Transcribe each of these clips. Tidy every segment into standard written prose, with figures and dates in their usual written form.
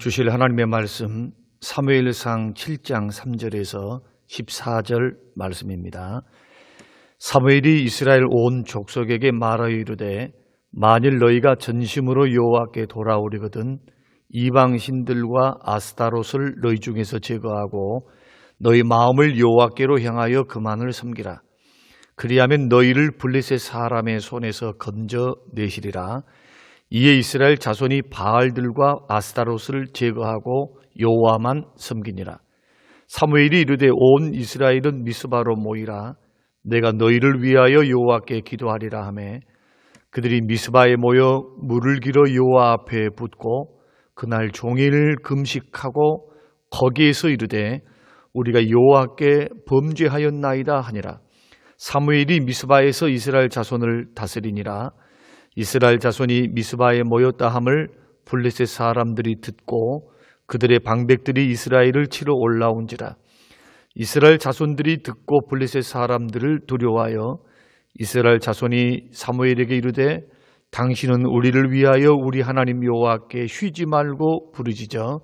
주실 하나님의 말씀 사무엘상 7장 3절에서 14절 말씀입니다. 사무엘이 이스라엘 온 족속에게 말하여 이르되 만일 너희가 전심으로 여호와께 돌아오리거든 이방 신들과 아스타롯을 너희 중에서 제거하고 너희 마음을 여호와께로 향하여 그만을 섬기라. 그리하면 너희를 블레셋 사람의 손에서 건져내시리라. 이에 이스라엘 자손이 바알들과 아스타롯을 제거하고 여호와만 섬기니라. 사무엘이 이르되 온 이스라엘은 미스바로 모이라. 내가 너희를 위하여 여호와께 기도하리라 하매 그들이 미스바에 모여 물을 길어 여호와 앞에 붓고 그날 종일 금식하고 거기에서 이르되 우리가 여호와께 범죄하였나이다 하니라. 사무엘이 미스바에서 이스라엘 자손을 다스리니라. 이스라엘 자손이 미스바에 모였다 함을 블레셋 사람들이 듣고 그들의 방백들이 이스라엘을 치러 올라온지라. 이스라엘 자손들이 듣고 블레셋 사람들을 두려워하여 이스라엘 자손이 사무엘에게 이르되 당신은 우리를 위하여 우리 하나님 여호와께 쉬지 말고 부르짖어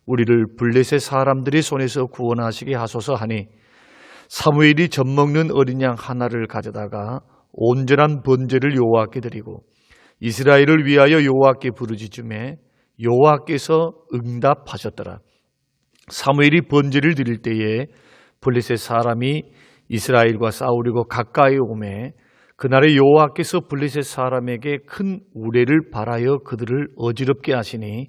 우리를 블레셋 사람들의 손에서 구원하시게 하소서 하니 사무엘이 젖먹는 어린 양 하나를 가져다가 온전한 번제를 여호와께 드리고 이스라엘을 위하여 여호와께 부르짖음에 여호와께서 응답하셨더라. 사무엘이 번제를 드릴 때에 블레셋 사람이 이스라엘과 싸우려고 가까이 오매 그날에 여호와께서 블레셋 사람에게 큰 우레를 발하여 그들을 어지럽게 하시니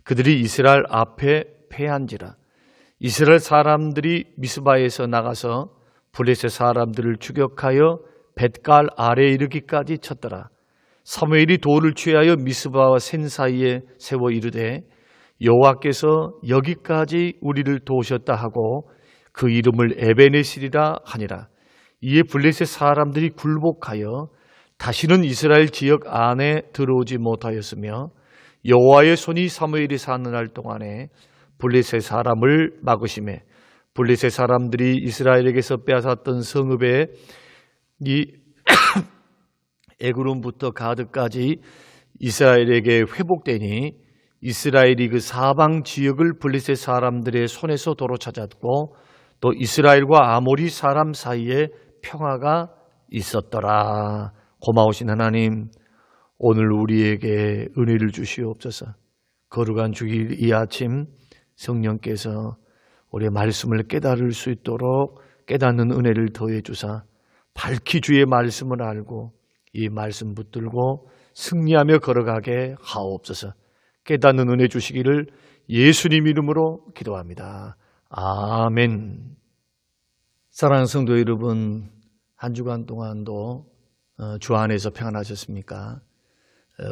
그들이 이스라엘 앞에 패한지라. 이스라엘 사람들이 미스바에서 나가서 블레셋 사람들을 추격하여 벳갈 아래에 이르기까지 쳤더라. 사무엘이 돌을 취하여 미스바와 센 사이에 세워 이르되 여호와께서 여기까지 우리를 도우셨다 하고 그 이름을 에베네실이라 하니라. 이에 블레셋 사람들이 굴복하여 다시는 이스라엘 지역 안에 들어오지 못하였으며 여호와의 손이 사무엘이 사는 날 동안에 블레셋 사람을 막으시매 블레셋 사람들이 이스라엘에게서 빼앗았던 성읍에 이 에그론부터 가드까지 이스라엘에게 회복되니 이스라엘이 그 사방 지역을 블레셋 사람들의 손에서 도로 찾았고 또 이스라엘과 아모리 사람 사이에 평화가 있었더라. 고마우신 하나님, 오늘 우리에게 은혜를 주시옵소서. 거룩한 주일 이 아침 성령께서 우리의 말씀을 깨달을 수 있도록 깨닫는 은혜를 더해 주사 밝히 주의 말씀을 알고 이 말씀 붙들고 승리하며 걸어가게 하옵소서. 깨닫는 은혜 주시기를 예수님 이름으로 기도합니다. 아멘. 사랑하는 성도 여러분, 한 주간 동안도 주 안에서 평안하셨습니까?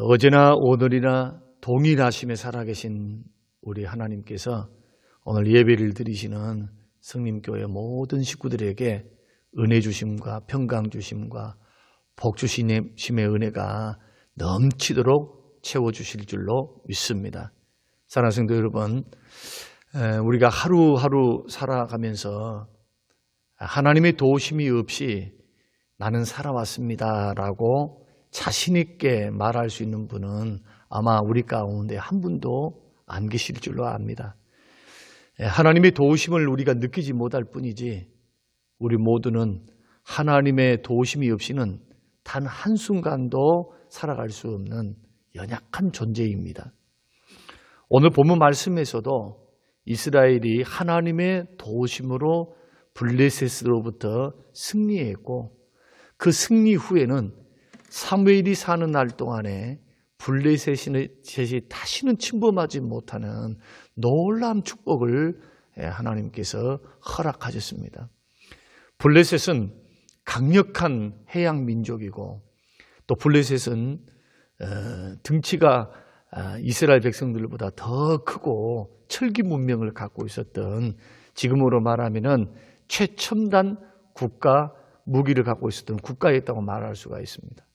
어제나 오늘이나 동일하심에 살아계신 우리 하나님께서 오늘 예배를 드리시는 성림교회 모든 식구들에게 은혜 주심과 평강 주심과 복 주심의 은혜가 넘치도록 채워주실 줄로 믿습니다. 사랑하는 성도 여러분, 우리가 하루하루 살아가면서 하나님의 도우심이 없이 나는 살아왔습니다라고 자신 있게 말할 수 있는 분은 아마 우리 가운데 한 분도 안 계실 줄로 압니다. 하나님의 도우심을 우리가 느끼지 못할 뿐이지 우리 모두는 하나님의 도우심이 없이는 단 한순간도 살아갈 수 없는 연약한 존재입니다. 오늘 본문 말씀에서도 이스라엘이 하나님의 도우심으로 블레셋으로부터 승리했고 그 승리 후에는 사무엘이 사는 날 동안에 블레셋이 다시는 침범하지 못하는 놀라운 축복을 하나님께서 허락하셨습니다. 블레셋은 강력한 해양 민족이고 또 블레셋은 등치가 이스라엘 백성들보다 더 크고 철기 문명을 갖고 있었던, 지금으로 말하면은 최첨단 국가 무기를 갖고 있었던 국가였다고 말할 수가 있습니다.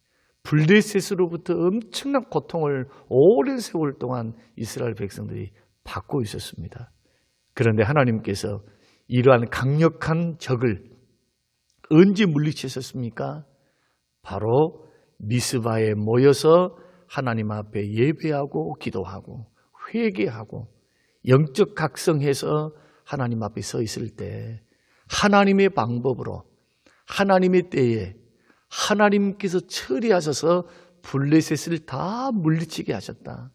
블레셋으로부터 엄청난 고통을 오랜 세월 동안 이스라엘 백성들이 받고 있었습니다. 그런데 하나님께서 이러한 강력한 적을 언제 물리치셨습니까? 바로 미스바에 모여서 하나님 앞에 예배하고 기도하고 회개하고 영적 각성해서 하나님 앞에 서 있을 때 하나님의 방법으로 하나님의 때에 하나님께서 처리하셔서 블레셋을 다 물리치게 하셨다.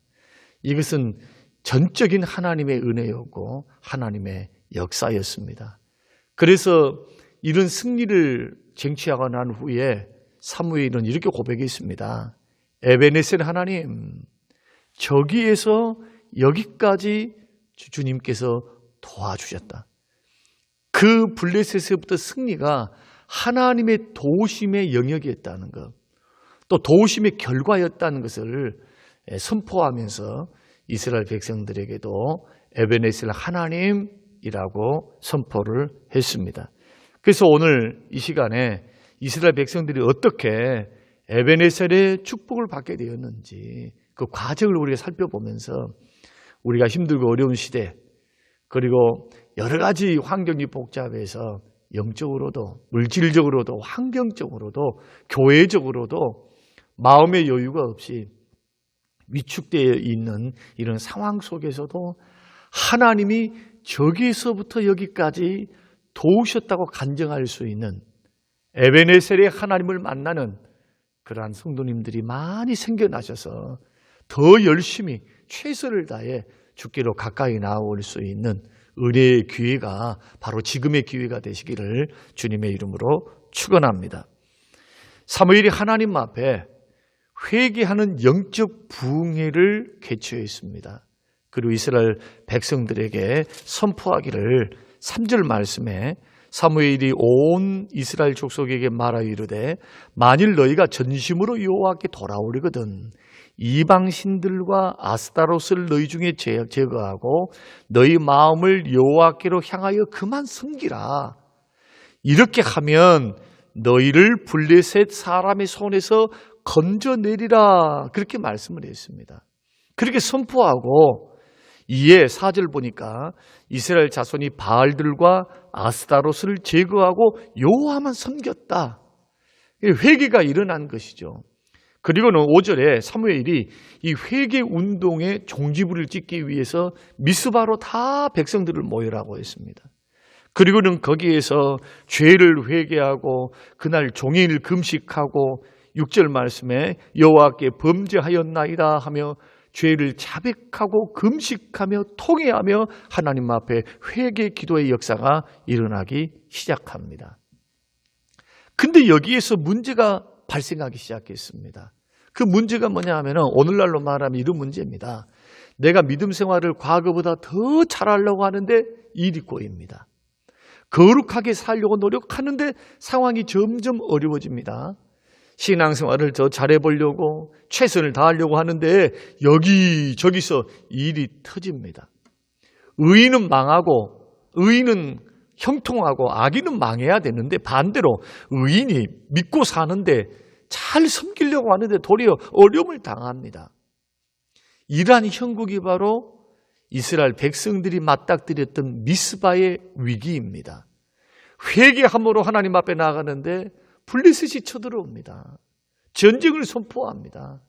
이것은 전적인 하나님의 은혜였고 하나님의 역사였습니다. 그래서 이런 승리를 쟁취하고 난 후에 사무엘은 이렇게 고백했습니다. 에베네셀 하나님, 저기에서 여기까지 주님께서 도와주셨다. 그 블레셋에서부터 승리가 하나님의 도우심의 영역이었다는 것, 또 도우심의 결과였다는 것을 선포하면서 이스라엘 백성들에게도 에베네셀 하나님이라고 선포를 했습니다. 그래서 오늘 이 시간에 이스라엘 백성들이 어떻게 에베네셀의 축복을 받게 되었는지 그 과정을 우리가 살펴보면서 우리가 힘들고 어려운 시대, 그리고 여러 가지 환경이 복잡해서 영적으로도 물질적으로도 환경적으로도 교회적으로도 마음의 여유가 없이 위축되어 있는 이런 상황 속에서도 하나님이 저기서부터 여기까지 도우셨다고 간증할 수 있는 에베네셀의 하나님을 만나는 그러한 성도님들이 많이 생겨나셔서 더 열심히 최선을 다해 주께로 가까이 나올 수 있는 은혜의 기회가 바로 지금의 기회가 되시기를 주님의 이름으로 축원합니다. 사무엘이 하나님 앞에 회개하는 영적 부흥회를 개최했습니다. 그리고 이스라엘 백성들에게 선포하기를 3절 말씀에 사무엘이 온 이스라엘 족속에게 말하여 이르되 만일 너희가 전심으로 여호와께 돌아오려거든 이방 신들과 아스타롯을 너희 중에 제거하고 너희 마음을 여호와께로 향하여 그만 섬기라. 이렇게 하면 너희를 블레셋 사람의 손에서 건져내리라. 그렇게 말씀을 했습니다. 그렇게 선포하고 이에 4절 보니까 이스라엘 자손이 바알들과 아스타롯을 제거하고 여호와만 섬겼다. 회개가 일어난 것이죠. 그리고는 5절에 사무엘이 이 회개 운동의 종지부를 찍기 위해서 미스바로 다 백성들을 모여라고 했습니다. 그리고는 거기에서 죄를 회개하고 그날 종일 금식하고 6절 말씀에 여호와께 범죄하였나이다 하며 죄를 자백하고 금식하며 통회하며 하나님 앞에 회개 기도의 역사가 일어나기 시작합니다. 근데 여기에서 문제가 발생하기 시작했습니다. 그 문제가 뭐냐 하면 오늘날로 말하면 이런 문제입니다. 내가 믿음 생활을 과거보다 더 잘하려고 하는데 일이 꼬입니다. 거룩하게 살려고 노력하는데 상황이 점점 어려워집니다. 신앙생활을 더 잘해보려고 최선을 다하려고 하는데 여기저기서 일이 터집니다. 의인은 망하고 의인은 형통하고 악인은 망해야 되는데 반대로 의인이 믿고 사는데 잘 섬기려고 하는데 도리어 어려움을 당합니다. 이러한 형국이 바로 이스라엘 백성들이 맞닥뜨렸던 미스바의 위기입니다. 회개함으로 하나님 앞에 나가는데 블레셋이 쳐들어옵니다. 전쟁을 선포합니다.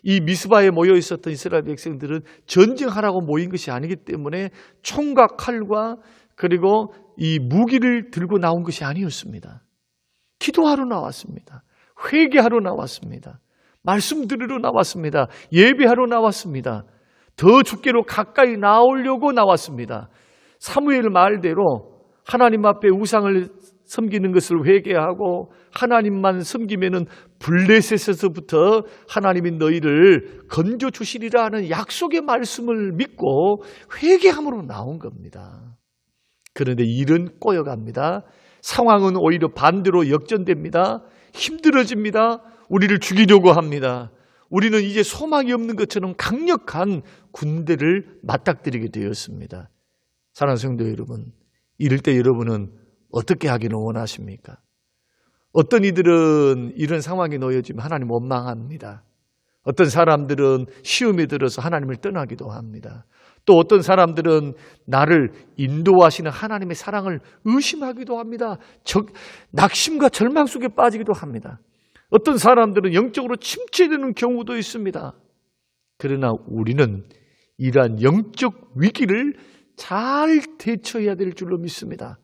이 미스바에 모여 있었던 이스라엘 백성들은 전쟁하라고 모인 것이 아니기 때문에 총과 칼과 그리고 이 무기를 들고 나온 것이 아니었습니다. 기도하러 나왔습니다. 회개하러 나왔습니다. 말씀 들으러 나왔습니다. 예배하러 나왔습니다. 더 주께로 가까이 나오려고 나왔습니다. 사무엘 말대로 하나님 앞에 우상을 섬기는 것을 회개하고 하나님만 섬기면은 블레셋에서부터 하나님이 너희를 건져 주시리라 하는 약속의 말씀을 믿고 회개함으로 나온 겁니다. 그런데 일은 꼬여갑니다. 상황은 오히려 반대로 역전됩니다. 힘들어집니다. 우리를 죽이려고 합니다. 우리는 이제 소망이 없는 것처럼 강력한 군대를 맞닥뜨리게 되었습니다. 사랑하는 성도 여러분, 이럴 때 여러분은 어떻게 하기를 원하십니까? 어떤 이들은 이런 상황에 놓여지면 하나님 원망합니다. 어떤 사람들은 시험에 들어서 하나님을 떠나기도 합니다. 또 어떤 사람들은 나를 인도하시는 하나님의 사랑을 의심하기도 합니다. 낙심과 절망 속에 빠지기도 합니다. 어떤 사람들은 영적으로 침체되는 경우도 있습니다. 그러나 우리는 이러한 영적 위기를 잘 대처해야 될 줄로 믿습니다.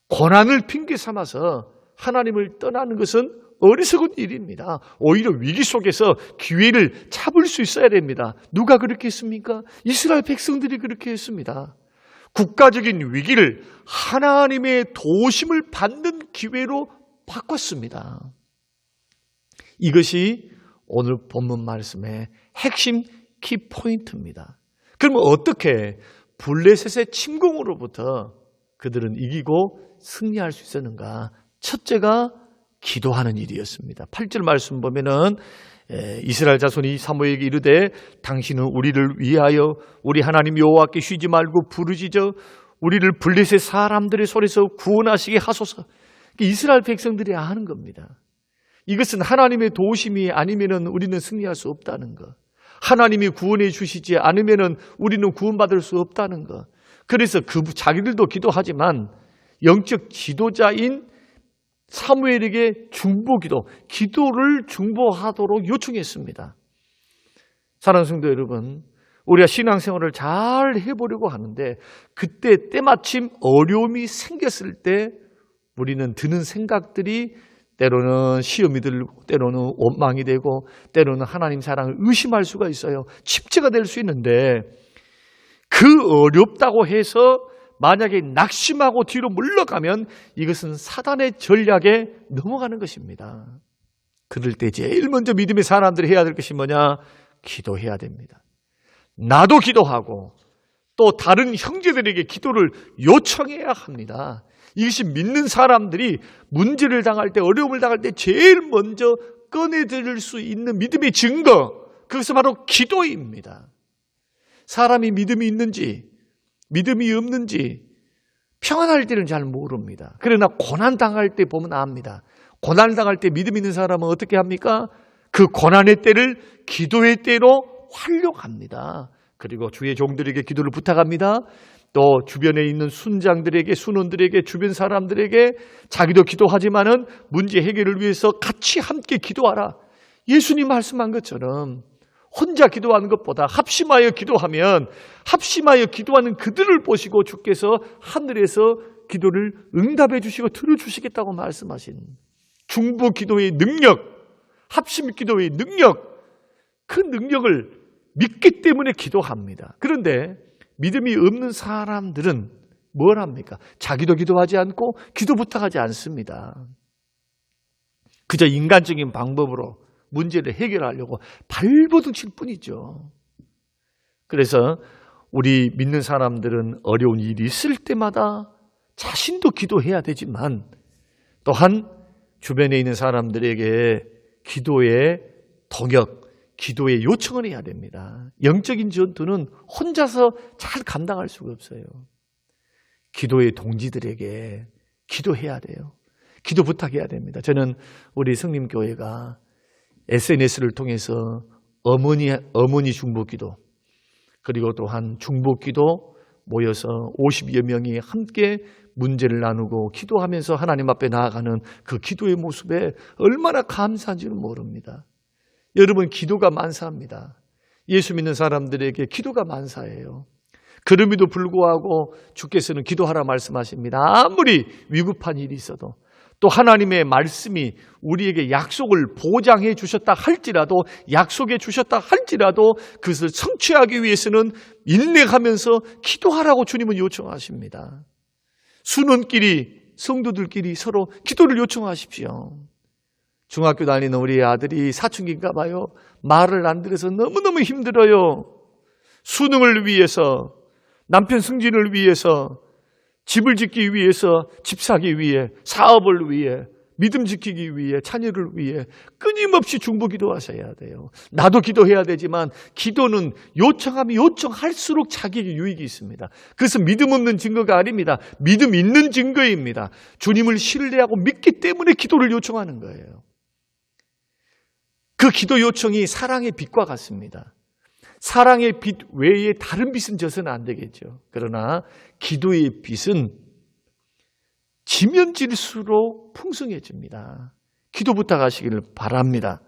고난을 핑계 삼아서 하나님을 떠나는 것은 어리석은 일입니다. 오히려 위기 속에서 기회를 잡을 수 있어야 됩니다. 누가 그렇게 했습니까? 이스라엘 백성들이 그렇게 했습니다. 국가적인 위기를 하나님의 도우심을 받는 기회로 바꿨습니다. 이것이 오늘 본문 말씀의 핵심 키포인트입니다. 그러면 어떻게 블레셋의 침공으로부터 그들은 이기고 승리할 수 있었는가? 첫째가 기도하는 일이었습니다. 8절 말씀 보면은 이스라엘 자손이 사무엘에게 이르되 당신은 우리를 위하여 우리 하나님 여호와께 쉬지 말고 부르짖어 우리를 블레셋 사람들의 손에서 구원하시게 하소서. 이스라엘 백성들이 하는 겁니다. 이것은 하나님의 도우심이 아니면은 우리는 승리할 수 없다는 것. 하나님이 구원해 주시지 않으면은 우리는 구원받을 수 없다는 것. 그래서 자기들도 기도하지만 영적 지도자인 사무엘에게 중보기도, 기도를 중보하도록 요청했습니다. 사랑하는 성도 여러분, 우리가 신앙생활을 잘 해보려고 하는데 그때 때마침 어려움이 생겼을 때 우리는 드는 생각들이 때로는 시험이 들고 때로는 원망이 되고 때로는 하나님 사랑을 의심할 수가 있어요. 침체가 될 수 있는데 그 어렵다고 해서 만약에 낙심하고 뒤로 물러가면 이것은 사단의 전략에 넘어가는 것입니다. 그럴 때 제일 먼저 믿음의 사람들이 해야 될 것이 뭐냐? 기도해야 됩니다. 나도 기도하고 또 다른 형제들에게 기도를 요청해야 합니다. 이것이 믿는 사람들이 문제를 당할 때, 어려움을 당할 때 제일 먼저 꺼내들 수 있는 믿음의 증거, 그것은 바로 기도입니다. 사람이 믿음이 있는지 믿음이 없는지 평안할 때는 잘 모릅니다. 그러나 고난당할 때 보면 압니다. 고난당할 때 믿음 있는 사람은 어떻게 합니까? 그 고난의 때를 기도의 때로 활용합니다. 그리고 주의 종들에게 기도를 부탁합니다. 또 주변에 있는 순장들에게, 순원들에게, 주변 사람들에게 자기도 기도하지만은 문제 해결을 위해서 같이 함께 기도하라. 예수님 말씀한 것처럼 혼자 기도하는 것보다 합심하여 기도하면 합심하여 기도하는 그들을 보시고 주께서 하늘에서 기도를 응답해 주시고 들어주시겠다고 말씀하신 중보 기도의 능력, 합심 기도의 능력, 그 능력을 믿기 때문에 기도합니다. 그런데 믿음이 없는 사람들은 뭘 합니까? 자기도 기도하지 않고 기도 부탁하지 않습니다. 그저 인간적인 방법으로 문제를 해결하려고 발버둥 칠 뿐이죠. 그래서 우리 믿는 사람들은 어려운 일이 있을 때마다 자신도 기도해야 되지만 또한 주변에 있는 사람들에게 기도의 동역, 기도의 요청을 해야 됩니다. 영적인 전투는 혼자서 잘 감당할 수가 없어요. 기도의 동지들에게 기도해야 돼요. 기도 부탁해야 됩니다. 저는 우리 성림교회가 SNS를 통해서 어머니 중보기도 그리고 또한 중보기도 모여서 50여 명이 함께 문제를 나누고 기도하면서 하나님 앞에 나아가는 그 기도의 모습에 얼마나 감사한지는 모릅니다. 여러분, 기도가 만사합니다. 예수 믿는 사람들에게 기도가 만사예요. 그럼에도 불구하고 주께서는 기도하라 말씀하십니다. 아무리 위급한 일이 있어도 또 하나님의 말씀이 우리에게 약속을 보장해 주셨다 할지라도 약속해 주셨다 할지라도 그것을 성취하기 위해서는 인내하면서 기도하라고 주님은 요청하십니다. 순원끼리 성도들끼리 서로 기도를 요청하십시오. 중학교 다니는 우리 아들이 사춘기인가 봐요. 말을 안 들어서 너무너무 힘들어요. 수능을 위해서, 남편 승진을 위해서, 집을 짓기 위해서, 집 사기 위해, 사업을 위해, 믿음 지키기 위해, 자녀를 위해 끊임없이 중보기도 하셔야 돼요. 나도 기도해야 되지만 기도는 요청하면 요청할수록 자기에게 유익이 있습니다. 그것은 믿음 없는 증거가 아닙니다. 믿음 있는 증거입니다. 주님을 신뢰하고 믿기 때문에 기도를 요청하는 거예요. 그 기도 요청이 사랑의 빛과 같습니다. 사랑의 빛 외에 다른 빛은 져서는 안 되겠죠. 그러나 기도의 빛은 지면 질수록 풍성해집니다. 기도 부탁하시기를 바랍니다.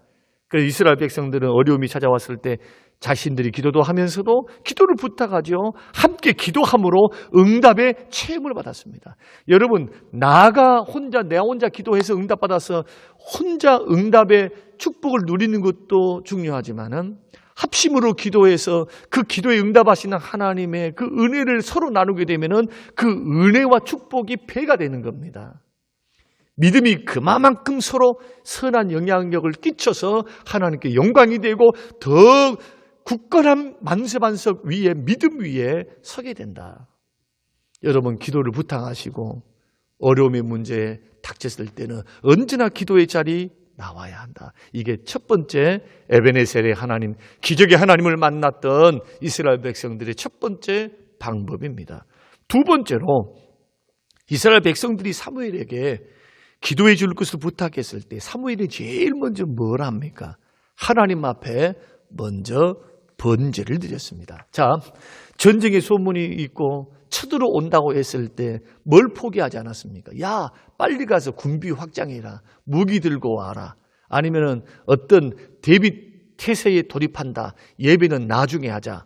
그래서 이스라엘 백성들은 어려움이 찾아왔을 때 자신들이 기도도 하면서도 기도를 부탁하죠. 함께 기도함으로 응답의 체험을 받았습니다. 여러분, 내가 혼자 기도해서 응답받아서 혼자 응답의 축복을 누리는 것도 중요하지만은 합심으로 기도해서 그 기도에 응답하시는 하나님의 그 은혜를 서로 나누게 되면은 그 은혜와 축복이 배가 되는 겁니다. 믿음이 그만큼 서로 선한 영향력을 끼쳐서 하나님께 영광이 되고 더 굳건한 만세반석 위에 믿음 위에 서게 된다. 여러분, 기도를 부탁하시고 어려움의 문제에 닥쳤을 때는 언제나 기도의 자리 나와야 한다. 이게 첫 번째 에베네셀의 하나님, 기적의 하나님을 만났던 이스라엘 백성들의 첫 번째 방법입니다. 두 번째로 이스라엘 백성들이 사무엘에게 기도해 줄 것을 부탁했을 때 사무엘이 제일 먼저 뭘 합니까? 하나님 앞에 먼저 번제를 드렸습니다. 자, 전쟁의 소문이 있고 쳐들어온다고 했을 때 뭘 포기하지 않았습니까? 야, 빨리 가서 군비 확장해라. 무기 들고 와라. 아니면은 어떤 대비 태세에 돌입한다. 예배는 나중에 하자.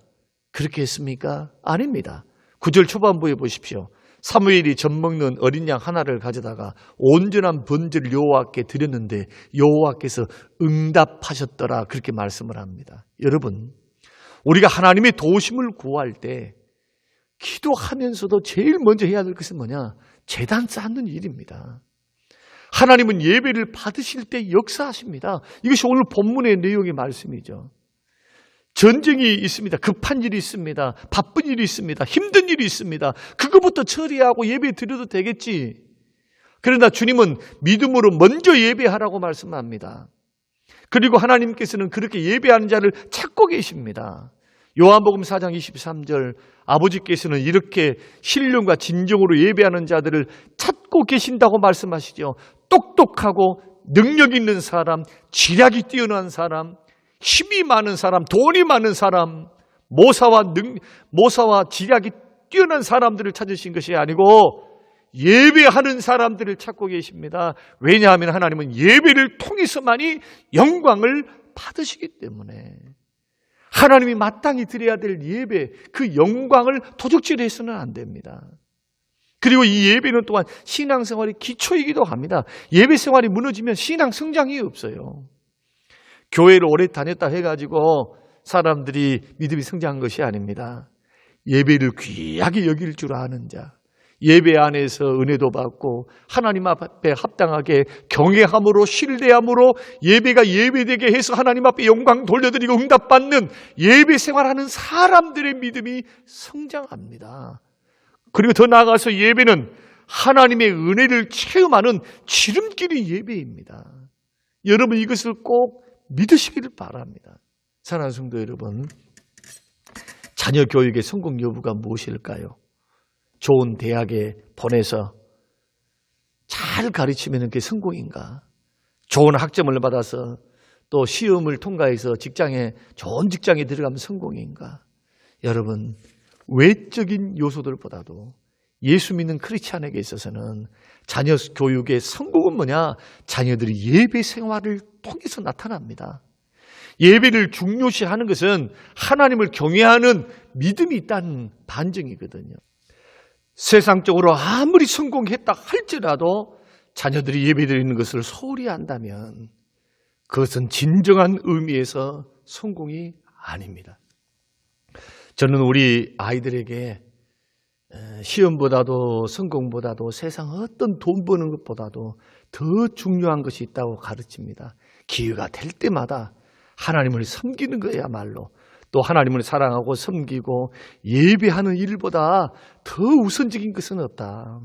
그렇게 했습니까? 아닙니다. 9절 초반부에 보십시오. 사무엘이 젖 먹는 어린 양 하나를 가져다가 온전한 번제를 여호와께 드렸는데 여호와께서 응답하셨더라. 그렇게 말씀을 합니다. 여러분, 우리가 하나님의 도우심을 구할 때 기도하면서도 제일 먼저 해야 될 것은 뭐냐? 제단 쌓는 일입니다. 하나님은 예배를 받으실 때 역사하십니다. 이것이 오늘 본문의 내용의 말씀이죠. 전쟁이 있습니다. 급한 일이 있습니다. 바쁜 일이 있습니다. 힘든 일이 있습니다. 그거부터 처리하고 예배 드려도 되겠지. 그러나 주님은 믿음으로 먼저 예배하라고 말씀합니다. 그리고 하나님께서는 그렇게 예배하는 자를 찾고 계십니다. 요한복음 4장 23절, 아버지께서는 이렇게 신령과 진정으로 예배하는 자들을 찾고 계신다고 말씀하시죠. 똑똑하고 능력 있는 사람, 지략이 뛰어난 사람, 힘이 많은 사람, 돈이 많은 사람, 모사와 지략이 뛰어난 사람들을 찾으신 것이 아니고 예배하는 사람들을 찾고 계십니다. 왜냐하면 하나님은 예배를 통해서만이 영광을 받으시기 때문에 하나님이 마땅히 드려야 될 예배, 그 영광을 도적질해서는 안 됩니다. 그리고 이 예배는 또한 신앙생활의 기초이기도 합니다. 예배 생활이 무너지면 신앙 성장이 없어요. 교회를 오래 다녔다 해가지고 사람들이 믿음이 성장한 것이 아닙니다. 예배를 귀하게 여길 줄 아는 자, 예배 안에서 은혜도 받고 하나님 앞에 합당하게 경외함으로 신뢰함으로 예배가 예배되게 해서 하나님 앞에 영광 돌려드리고 응답받는 예배 생활하는 사람들의 믿음이 성장합니다. 그리고 더 나아가서 예배는 하나님의 은혜를 체험하는 지름길이 예배입니다. 여러분, 이것을 꼭 믿으시기를 바랍니다. 사랑하는 성도 여러분, 자녀 교육의 성공 여부가 무엇일까요? 좋은 대학에 보내서 잘 가르치면 그게 성공인가? 좋은 학점을 받아서 또 시험을 통과해서 좋은 직장에 들어가면 성공인가? 여러분, 외적인 요소들보다도 예수 믿는 크리스찬에게 있어서는 자녀 교육의 성공은 뭐냐? 자녀들이 예배 생활을 통해서 나타납니다. 예배를 중요시하는 것은 하나님을 경외하는 믿음이 있다는 반증이거든요. 세상적으로 아무리 성공했다 할지라도 자녀들이 예배드리는 것을 소홀히 한다면 그것은 진정한 의미에서 성공이 아닙니다. 저는 우리 아이들에게 시험보다도 성공보다도 세상 어떤 돈 버는 것보다도 더 중요한 것이 있다고 가르칩니다. 기회가 될 때마다 하나님을 섬기는 거야말로 또 하나님을 사랑하고 섬기고 예배하는 일보다 더 우선적인 것은 없다.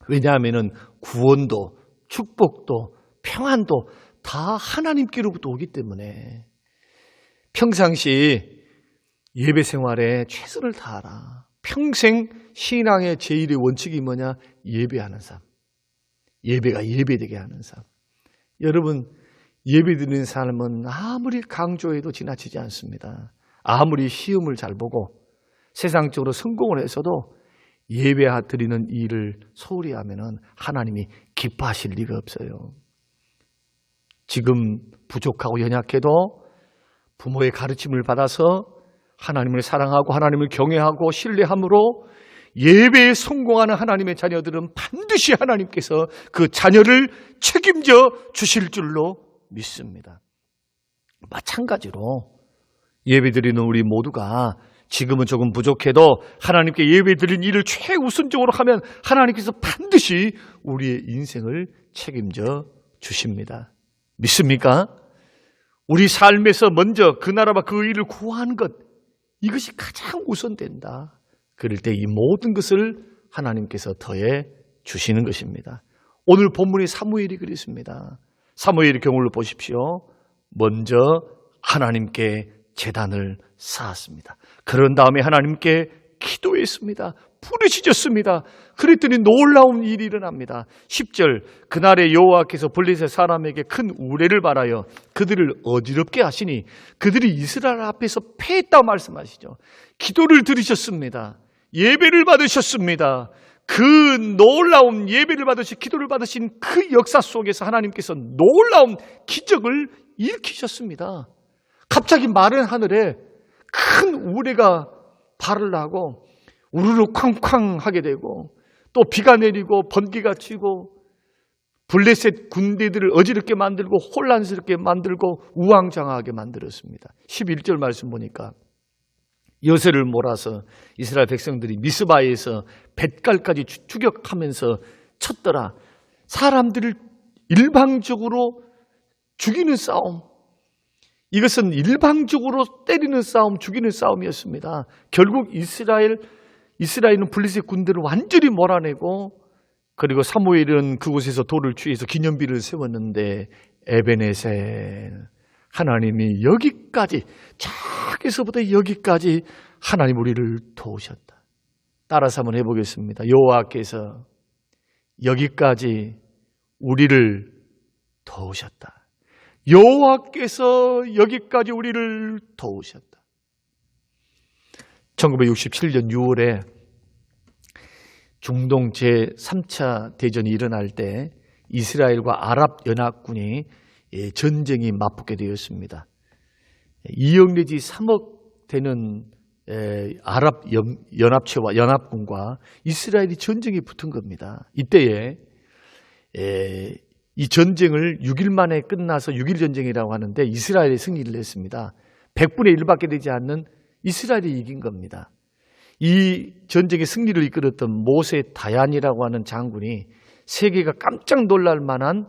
왜냐하면 구원도 축복도 평안도 다 하나님께로부터 오기 때문에 평상시 예배 생활에 최선을 다하라. 평생 신앙의 제1의 원칙이 뭐냐? 예배하는 삶. 예배가 예배되게 하는 삶. 여러분, 예배드리는 삶은 아무리 강조해도 지나치지 않습니다. 아무리 시험을 잘 보고 세상적으로 성공을 해서도 예배드리는 일을 소홀히 하면 하나님이 기뻐하실 리가 없어요. 지금 부족하고 연약해도 부모의 가르침을 받아서 하나님을 사랑하고 하나님을 경외하고 신뢰함으로 예배에 성공하는 하나님의 자녀들은 반드시 하나님께서 그 자녀를 책임져 주실 줄로 믿습니다. 마찬가지로 예배드리는 우리 모두가 지금은 조금 부족해도 하나님께 예배드린 일을 최우선적으로 하면 하나님께서 반드시 우리의 인생을 책임져 주십니다. 믿습니까? 우리 삶에서 먼저 그 나라와 그 일을 구하는 것, 이것이 가장 우선된다. 그럴 때 이 모든 것을 하나님께서 더해 주시는 것입니다. 오늘 본문이 사무엘이 그랬습니다. 사무엘의 경우를 보십시오. 먼저 하나님께 제단을 쌓았습니다. 그런 다음에 하나님께 기도했습니다. 부르짖었습니다. 그랬더니 놀라운 일이 일어납니다. 10절, 그날에 여호와께서 블레셋 사람에게 큰 우레를 발하여 그들을 어지럽게 하시니 그들이 이스라엘 앞에서 패했다고 말씀하시죠. 기도를 들으셨습니다. 예배를 받으셨습니다. 그 놀라운 예배를 받으신, 기도를 받으신 그 역사 속에서 하나님께서 놀라운 기적을 일으키셨습니다. 갑자기 마른 하늘에 큰 우레가 발을 하고 우르르 쾅쾅 하게 되고 또 비가 내리고 번개가 치고 블레셋 군대들을 어지럽게 만들고 혼란스럽게 만들고 우왕좌왕하게 만들었습니다. 11절 말씀 보니까 여세를 몰아서 이스라엘 백성들이 미스바에서 벳갈까지 추격하면서 쳤더라. 사람들을 일방적으로 죽이는 싸움, 이것은 일방적으로 때리는 싸움, 죽이는 싸움이었습니다. 결국 이스라엘은 블레셋 군대를 완전히 몰아내고, 그리고 사무엘은 그곳에서 돌을 취해서 기념비를 세웠는데 에베네셀, 하나님이 여기까지, 저기서부터 여기까지 하나님 우리를 도우셨다. 따라서 한번 해보겠습니다. 여호와께서 여기까지 우리를 도우셨다. 여호와께서 여기까지 우리를 도우셨다. 1967년 6월에 중동 제3차 대전이 일어날 때 이스라엘과 아랍 연합군이 전쟁이 맞붙게 되었습니다. 2억 내지 3억 되는 아랍 연합체와 연합군과 이스라엘이 전쟁이 붙은 겁니다. 이때에 이 전쟁을 6일 만에 끝나서 6일 전쟁이라고 하는데 이스라엘이 승리를 했습니다. 100분의 1밖에 되지 않는 이스라엘이 이긴 겁니다. 이 전쟁의 승리를 이끌었던 모세 다얀이라고 하는 장군이 세계가 깜짝 놀랄 만한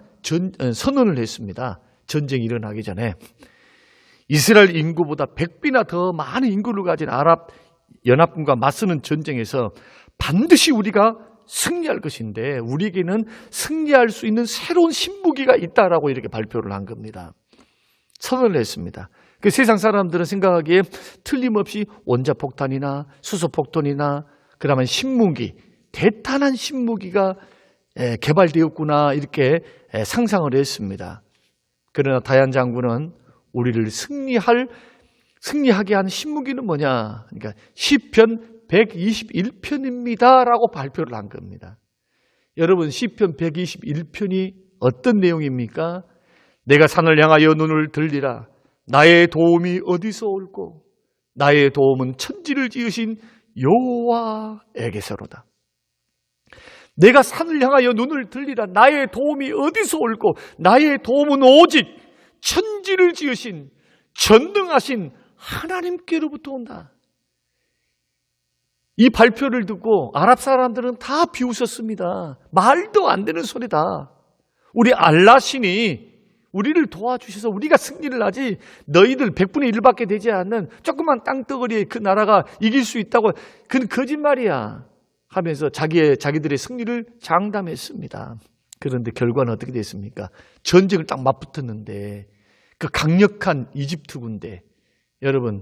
선언을 했습니다. 전쟁이 일어나기 전에 이스라엘 인구보다 100배나 더 많은 인구를 가진 아랍 연합군과 맞서는 전쟁에서 반드시 우리가 승리할 것인데 우리에게는 승리할 수 있는 새로운 신무기가 있다라고 이렇게 발표를 한 겁니다. 선언을 했습니다. 그 세상 사람들은 생각하기에 틀림없이 원자폭탄이나 수소폭탄이나 그다음에 신무기, 대탄한 신무기가 개발되었구나 이렇게 상상을 했습니다. 그러나 다얀 장군은 우리를 승리하게 한 신무기는 뭐냐? 그러니까 시편 121편입니다 라고 발표를 한 겁니다. 여러분, 시편 121편이 어떤 내용입니까? 내가 산을 향하여 눈을 들리라. 나의 도움이 어디서 올꼬? 나의 도움은 천지를 지으신 여호와에게서로다. 내가 산을 향하여 눈을 들리라. 나의 도움이 어디서 올꼬? 나의 도움은 오직 천지를 지으신 전능하신 하나님께로부터 온다. 이 발표를 듣고 아랍 사람들은 다 비웃었습니다. 말도 안 되는 소리다. 우리 알라신이 우리를 도와주셔서 우리가 승리를 하지 너희들 100분의 1밖에 되지 않는 조그만 땅덩어리에 그 나라가 이길 수 있다고, 그건 거짓말이야 하면서 자기들의 승리를 장담했습니다. 그런데 결과는 어떻게 됐습니까? 전쟁을 딱 맞붙었는데 그 강력한 이집트 군대, 여러분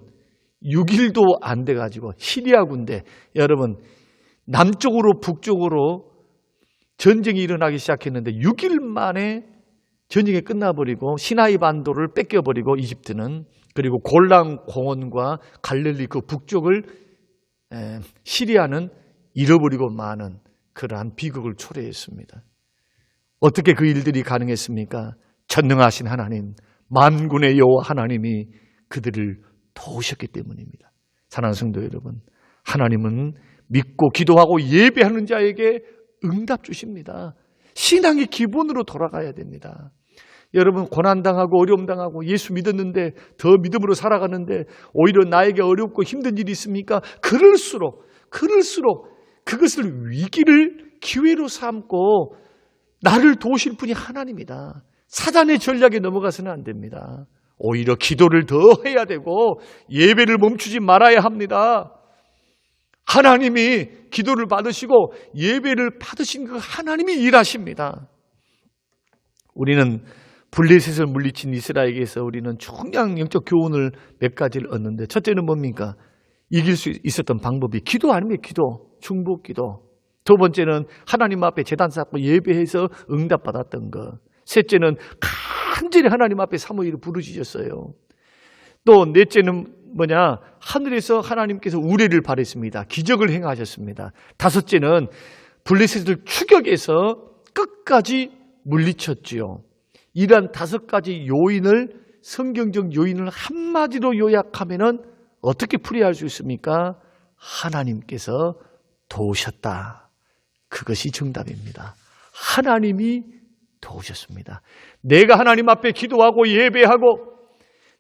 6일도 안 돼가지고 시리아 군대, 여러분 남쪽으로 북쪽으로 전쟁이 일어나기 시작했는데 6일 만에 전쟁이 끝나버리고 시나이 반도를 뺏겨버리고 이집트는, 그리고 골란 공원과 갈릴리 그 북쪽을 시리아는 잃어버리고 마는 그러한 비극을 초래했습니다. 어떻게 그 일들이 가능했습니까? 전능하신 하나님, 만군의 여호와 하나님이 그들을 도우셨기 때문입니다. 사랑하는 성도 여러분, 하나님은 믿고 기도하고 예배하는 자에게 응답 주십니다. 신앙의 기본으로 돌아가야 됩니다. 여러분, 고난당하고 어려움당하고 예수 믿었는데 더 믿음으로 살아가는데 오히려 나에게 어렵고 힘든 일이 있습니까? 그럴수록 그것을 위기를 기회로 삼고 나를 도우실 분이 하나님이다. 사단의 전략에 넘어가서는 안 됩니다. 오히려 기도를 더 해야 되고 예배를 멈추지 말아야 합니다. 하나님이 기도를 받으시고 예배를 받으신 그 하나님이 일하십니다. 우리는 블레셋을 물리친 이스라엘에게서 우리는 중요한 영적 교훈을 몇 가지를 얻는데, 첫째는 뭡니까? 이길 수 있었던 방법이 기도 아닙니까? 기도, 중보 기도. 두 번째는 하나님 앞에 제단 쌓고 예배해서 응답받았던 것. 셋째는 간절히 하나님 앞에 사무엘을 부르짖었어요. 또 넷째는 뭐냐? 하늘에서 하나님께서 우레를 바랬습니다. 기적을 행하셨습니다. 다섯째는 블레셋을 추격해서 끝까지 물리쳤지요. 이러한 다섯 가지 요인을, 성경적 요인을 한마디로 요약하면은 어떻게 풀이할 수 있습니까? 하나님께서 도우셨다. 그것이 정답입니다. 하나님이 도우셨습니다. 내가 하나님 앞에 기도하고 예배하고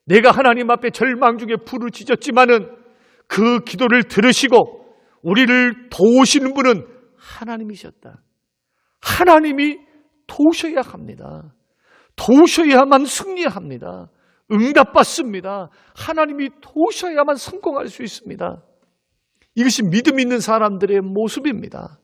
내가 하나님 앞에 절망 중에 부르짖었지만은 그 기도를 들으시고 우리를 도우시는 분은 하나님이셨다. 하나님이 도우셔야 합니다. 도우셔야만 승리합니다. 응답받습니다. 하나님이 도우셔야만 성공할 수 있습니다. 이것이 믿음 있는 사람들의 모습입니다.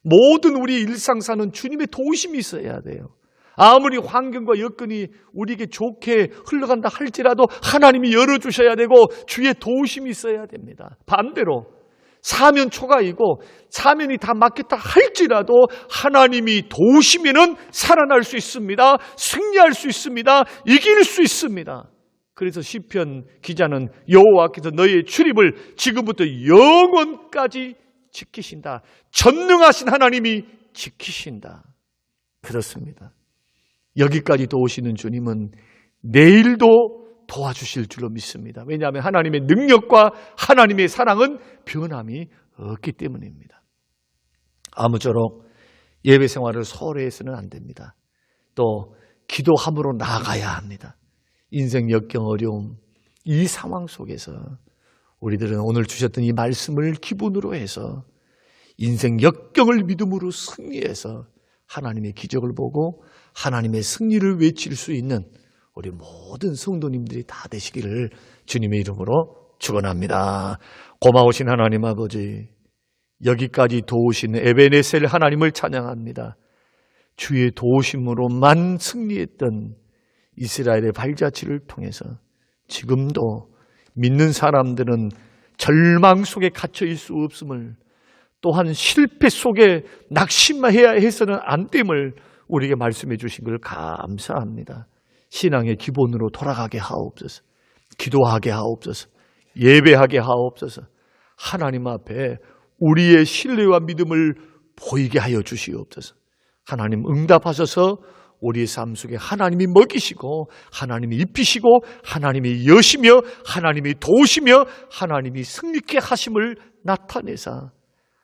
모든 우리 일상사는 주님의 도우심이 있어야 돼요. 아무리 환경과 여건이 우리에게 좋게 흘러간다 할지라도 하나님이 열어주셔야 되고 주의 도우심이 있어야 됩니다. 반대로 사면 초과이고 사면이 다 막혔다 할지라도 하나님이 도우시면은 살아날 수 있습니다. 승리할 수 있습니다. 이길 수 있습니다. 그래서 시편 기자는 여호와께서 너의 출입을 지금부터 영원까지 지키신다. 전능하신 하나님이 지키신다. 그렇습니다. 여기까지 도우시는 주님은 내일도 도와주실 줄로 믿습니다. 왜냐하면 하나님의 능력과 하나님의 사랑은 변함이 없기 때문입니다. 아무쪼록 예배 생활을 소홀히 해서는 안 됩니다. 또 기도함으로 나아가야 합니다. 인생 역경 어려움, 이 상황 속에서 우리들은 오늘 주셨던 이 말씀을 기본으로 해서 인생 역경을 믿음으로 승리해서 하나님의 기적을 보고 하나님의 승리를 외칠 수 있는 우리 모든 성도님들이 다 되시기를 주님의 이름으로 축원합니다. 고마우신 하나님 아버지, 여기까지 도우신 에베네셀 하나님을 찬양합니다. 주의 도우심으로만 승리했던 이스라엘의 발자취를 통해서 지금도 믿는 사람들은 절망 속에 갇혀 있을 수 없음을, 또한 실패 속에 낙심해야 해서는 안 됨을 우리에게 말씀해 주신 걸 감사합니다. 신앙의 기본으로 돌아가게 하옵소서. 기도하게 하옵소서. 예배하게 하옵소서. 하나님 앞에 우리의 신뢰와 믿음을 보이게 하여 주시옵소서. 하나님 응답하셔서 우리의 삶 속에 하나님이 먹이시고 하나님이 입히시고 하나님이 여시며 하나님이 도우시며 하나님이 승리케 하심을 나타내사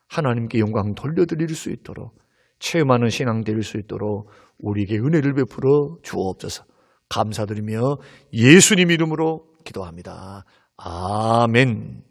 하나님께 영광 돌려드릴 수 있도록, 체험하는 신앙 될 수 있도록 우리에게 은혜를 베풀어 주옵소서. 감사드리며 예수님 이름으로 기도합니다. 아멘.